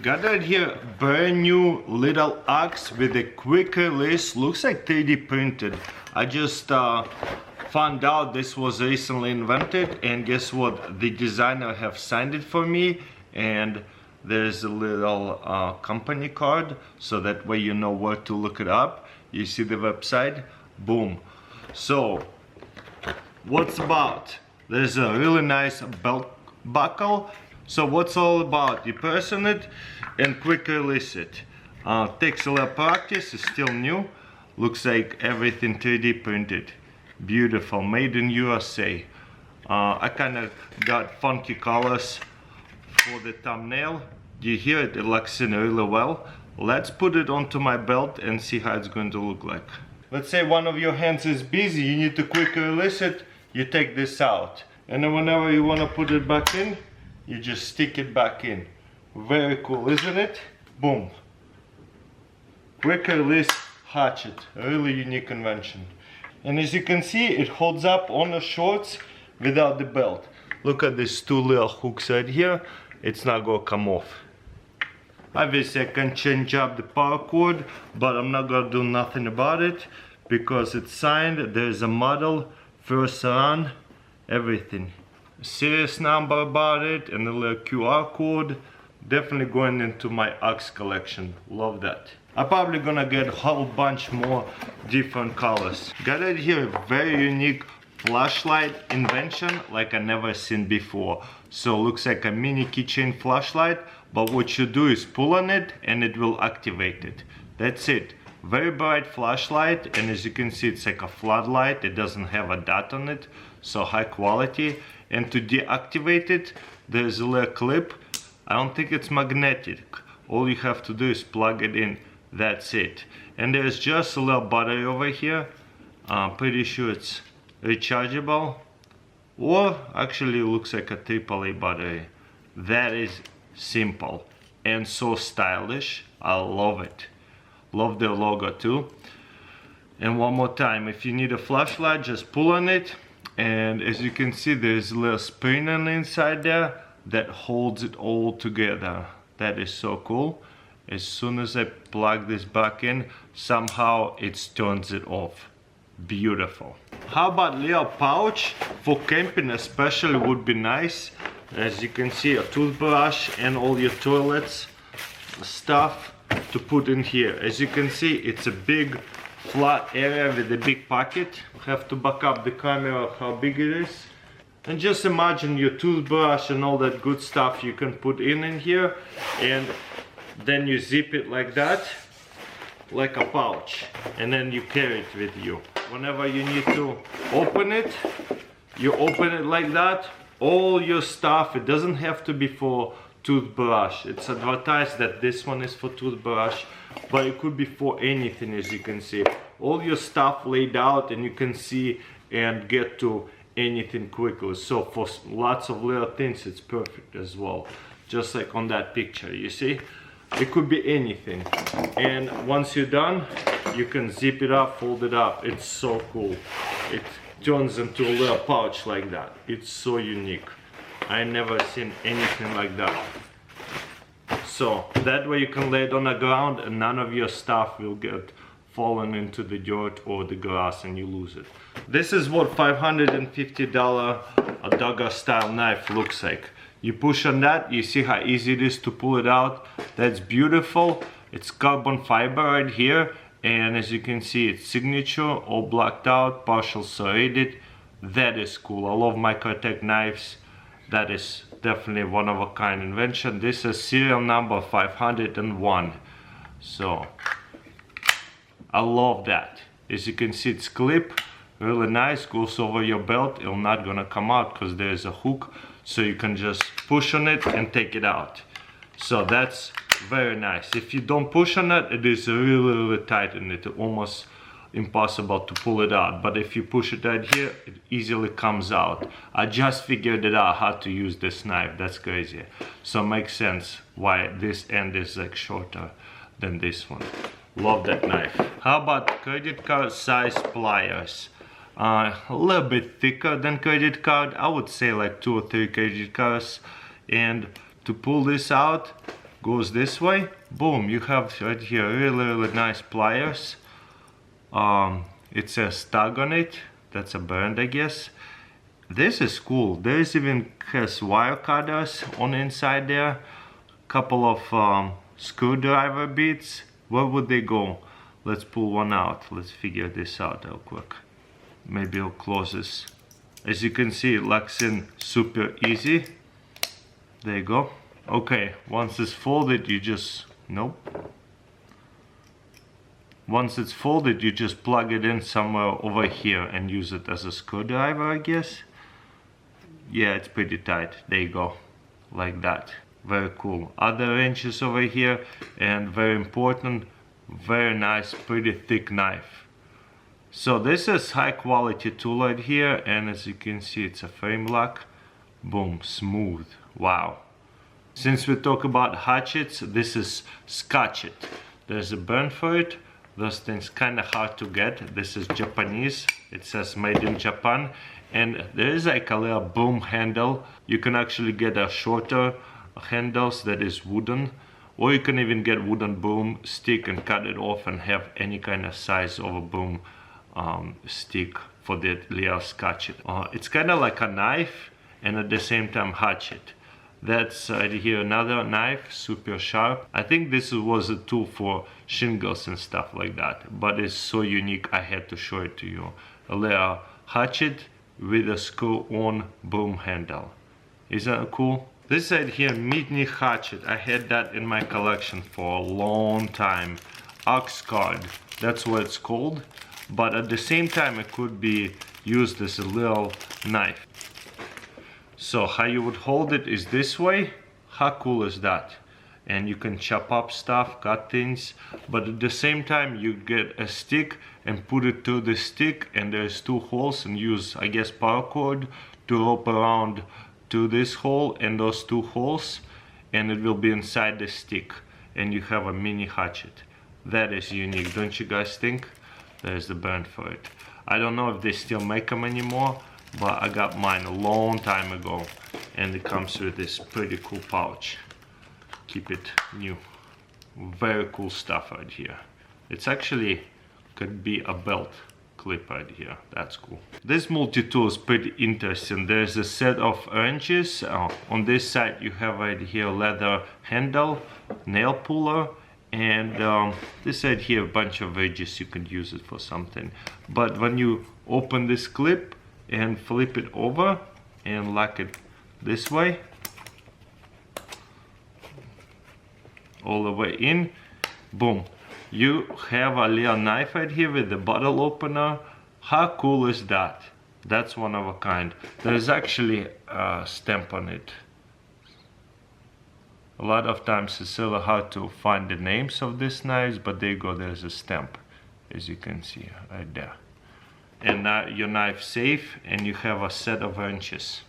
Got right here brand new little axe with a quick release. Looks like 3D printed. I just found out this was recently invented, and guess what? The designer have signed it for me, and there's a little company card, so that way you know where to look it up. You see the website? Boom. So what's about? There's a really nice belt buckle. So what's all about? You person it and quick release it. Takes a little practice, it's still new. Looks like everything 3D printed. Beautiful, made in USA. I kind of got funky colors for the thumbnail. You hear it, it locks in really well. Let's put it onto my belt and see how it's going to look like. Let's say one of your hands is busy, you need to quick release it, you take this out. And then whenever you want to put it back in, you just stick it back in. Very cool, isn't it? Boom. Quick release hatchet. Really unique invention. And as you can see, it holds up on the shorts without the belt. Look at these two little hooks right here. It's not gonna come off. Obviously I can change up the power cord, but I'm not gonna do nothing about it because it's signed. There's a model, first run, everything. Serious number about it and a little QR code. Definitely going into my axe collection. Love that. I'm probably gonna get a whole bunch more different colors. Got it here a very unique flashlight invention like I never seen before. So looks like a mini keychain flashlight, but what you do is pull on it and it will activate it. That's it. Very bright flashlight, and as you can see it's like a floodlight. It doesn't have a dot on it, so high quality. And to deactivate it, there's a little clip. I don't think it's magnetic. All you have to do is plug it in. That's it. And there's just a little battery over here. I'm pretty sure it's rechargeable, or actually it looks like a AAA battery. That is simple and so stylish. I love it. Love the logo too. And one more time, if you need a flashlight, just pull on it. And as you can see, there's a little spring on the inside there that holds it all together. That is so cool. As soon as I plug this back in, somehow it turns it off. Beautiful. How about little pouch for camping especially would be nice. As you can see, a toothbrush and all your toilets stuff to put in here. As you can see, it's a big flat area with a big pocket. Have to back up the camera how big it is. And just imagine your toothbrush and all that good stuff you can put in here, and then you zip it like that, like a pouch, and then you carry it with you. Whenever you need to open it, you open it like that. All your stuff, it doesn't have to be for toothbrush. It's advertised that this one is for toothbrush, but it could be for anything. As you can see, all your stuff laid out, and you can see and get to anything quickly. So for lots of little things it's perfect as well, just like on that picture. You see, it could be anything. And once you're done, you can zip it up, fold it up. It's so cool. It turns into a little pouch like that. It's so unique. I never seen anything like that. So that way you can lay it on the ground and none of your stuff will get fallen into the dirt or the grass and you lose it. This is what $550 a Dagger style knife looks like. You push on that, you see how easy it is to pull it out. That's beautiful. It's carbon fiber right here, and as you can see, it's signature, all blacked out, partial serrated. That is cool. I love Microtech knives. That is definitely one of a kind invention. This is serial number 501. So I love that. As you can see, it's clip, really nice, goes over your belt. It's not gonna come out because there's a hook, so you can just push on it and take it out. So that's very nice. If you don't push on it, it is really tight and it's almost impossible to pull it out. But if you push it right here, it easily comes out. I just figured it out how to use this knife. That's crazy. So it makes sense why this end is like shorter than this one. Love that knife. How about credit card size pliers? A little bit thicker than credit card. I would say like 2 or 3 credit cards. And to pull this out, goes this way. Boom, you have right here really nice pliers. It says tag on it. That's a brand, I guess. This is cool. There's even has wire cutters on the inside there. Couple of screwdriver bits. Where would they go? Let's pull one out. Let's figure this out real quick. Maybe I'll close this. As you can see, it locks in super easy. There you go. Okay, once it's folded, you just... Nope. Once it's folded, you just plug it in somewhere over here and use it as a screwdriver, I guess. Yeah, it's pretty tight. There you go. Like that. Very cool. Other wrenches over here, and very important, very nice, pretty thick knife. So this is high quality tool right here, and as you can see, it's a frame lock. Boom, smooth. Wow. Since we talk about hatchets, this is Scotch. There's a brand for it. Those things kind of hard to get. This is Japanese. It says made in Japan, and there is like a little boom handle. You can actually get a shorter handles that is wooden, or you can even get wooden boom stick and cut it off and have any kind of size of a boom stick for the little Scotch. It's kind of like a knife and at the same time hatchet. That's right here another knife, super sharp. I think this was a tool for shingles and stuff like that, but it's so unique I had to show it to you. A little hatchet with a screw-on boom handle. Isn't that cool? This right here, mini hatchet, I had that in my collection for a long time. Ox guard, that's what it's called. But at the same time, it could be used as a little knife. So how you would hold it is this way. How cool is that? And you can chop up stuff, cut things, but at the same time you get a stick and put it through the stick, and there's two holes, and use, I guess, paracord to rope around to this hole and those two holes, and it will be inside the stick, and you have a mini hatchet. That is unique, don't you guys think? There's the brand for it. I don't know if they still make them anymore, but I got mine a long time ago, and it comes with this pretty cool pouch. Keep it new. Very cool stuff right here. It's actually could be a belt clip right here. That's cool. This multi-tool is pretty interesting. There's a set of wrenches. On this side you have right here leather handle, nail puller, and this side here a bunch of wedges. You could use it for something. But when you open this clip and flip it over and lock it this way, all the way in, boom, you have a little knife right here with the bottle opener. How cool is that? That's one of a kind. There's actually a stamp on it. A lot of times it's really hard to find the names of these knives, but there you go, there's a stamp, as you can see right there. And now your knife's safe, and you have a set of wrenches.